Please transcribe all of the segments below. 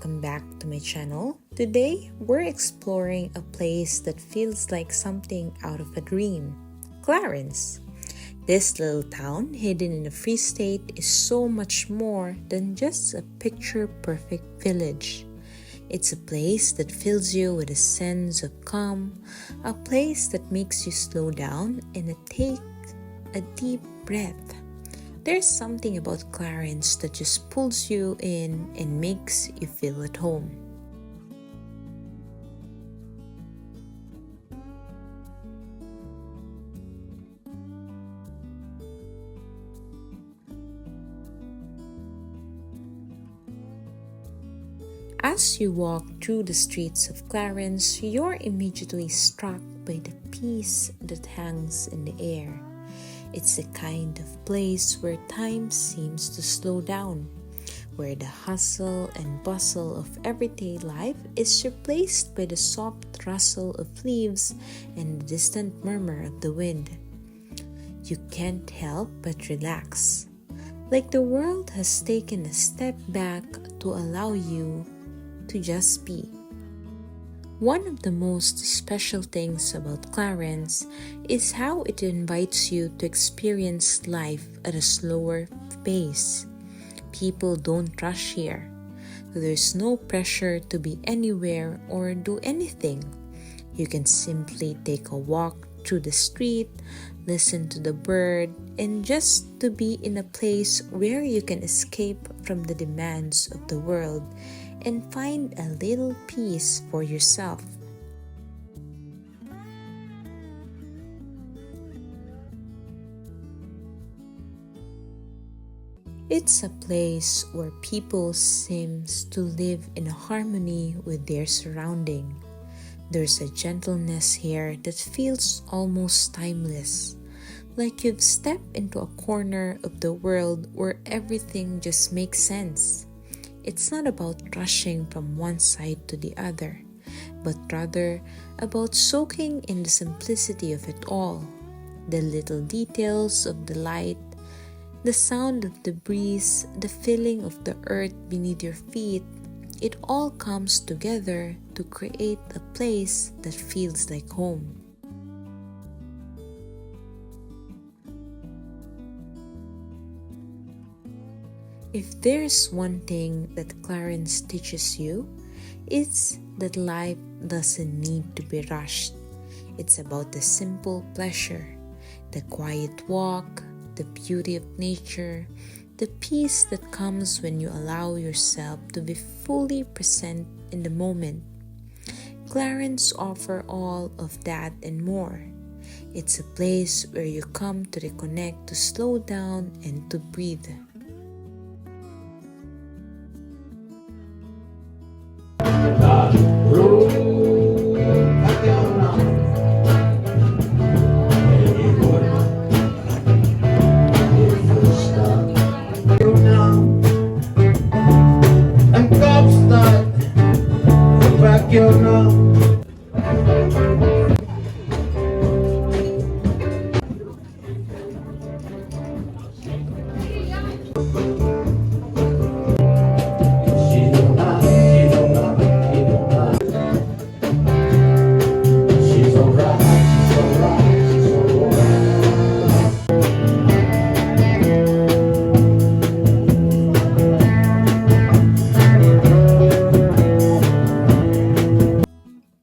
welcome back to my channel. Today, we're exploring a place that feels like something out of a dream, Clarens. This little town, hidden in the Free State, is so much more than just a picture-perfect village. It's a place that fills you with a sense of calm, a place that makes you slow down and take a deep breath. There's something about Clarens that just pulls you in and makes you feel at home. As you walk through the streets of Clarens, you're immediately struck by the peace that hangs in the air. It's the kind of place where time seems to slow down, where the hustle and bustle of everyday life is replaced by the soft rustle of leaves and the distant murmur of the wind. You can't help but relax, like the world has taken a step back to allow you to just be. One of the most special things about Clarens is how it invites you to experience life at a slower pace. People don't rush here. There's no pressure to be anywhere or do anything. You can simply take a walk through the street, listen to the bird, and just to be in a place where you can escape from the demands of the world and find a little peace for yourself. It's a place where people seem to live in harmony with their surrounding. There's a gentleness here that feels almost timeless, like you've stepped into a corner of the world where everything just makes sense. It's not about rushing from one side to the other, but rather about soaking in the simplicity of it all. The little details of the light, the sound of the breeze, the feeling of the earth beneath your feet, it all comes together to create a place that feels like home. If there's one thing that Clarens teaches you, it's that life doesn't need to be rushed. It's about the simple pleasure, the quiet walk, the beauty of nature, the peace that comes when you allow yourself to be fully present in the moment. Clarens offer all of that and more. It's a place where you come to reconnect, to slow down, and to breathe.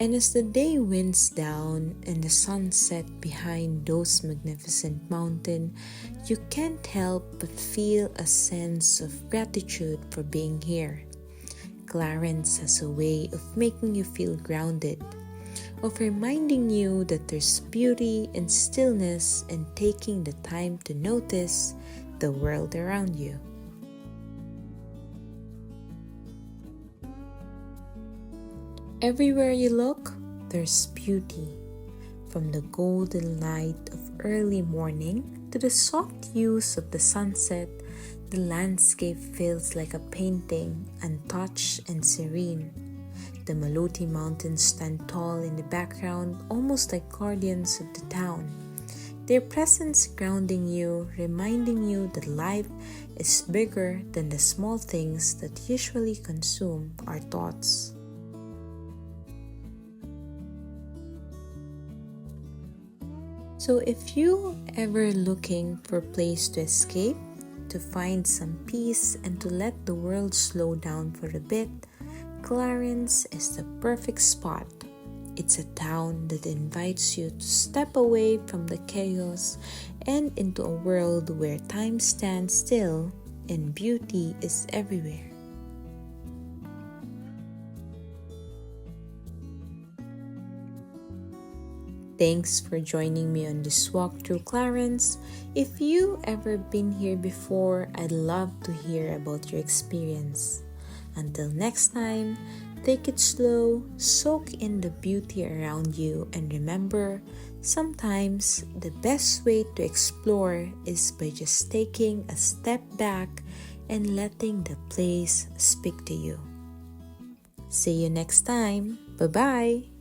And as the day winds down and the sun sets behind those magnificent mountains, you can't help but feel a sense of gratitude for being here. Clarens has a way of making you feel grounded, of reminding you that there's beauty in stillness and taking the time to notice the world around you. Everywhere you look, there's beauty. From the golden light of early morning to the soft hues of the sunset, the landscape feels like a painting, untouched and serene. The Maluti Mountains stand tall in the background, almost like guardians of the town. their presence grounding you, reminding you that life is bigger than the small things that usually consume our thoughts. So if you ever looking for a place to escape, to find some peace and to let the world slow down for a bit, Clarens is the perfect spot. It's a town that invites you to step away from the chaos and into a world where time stands still and beauty is everywhere. Thanks for joining me on this walk through Clarens. If you ever been here before, I'd love to hear about your experience. Until next time, take it slow, soak in the beauty around you, and remember, sometimes the best way to explore is by just taking a step back and letting the place speak to you. See you next time. Bye-bye.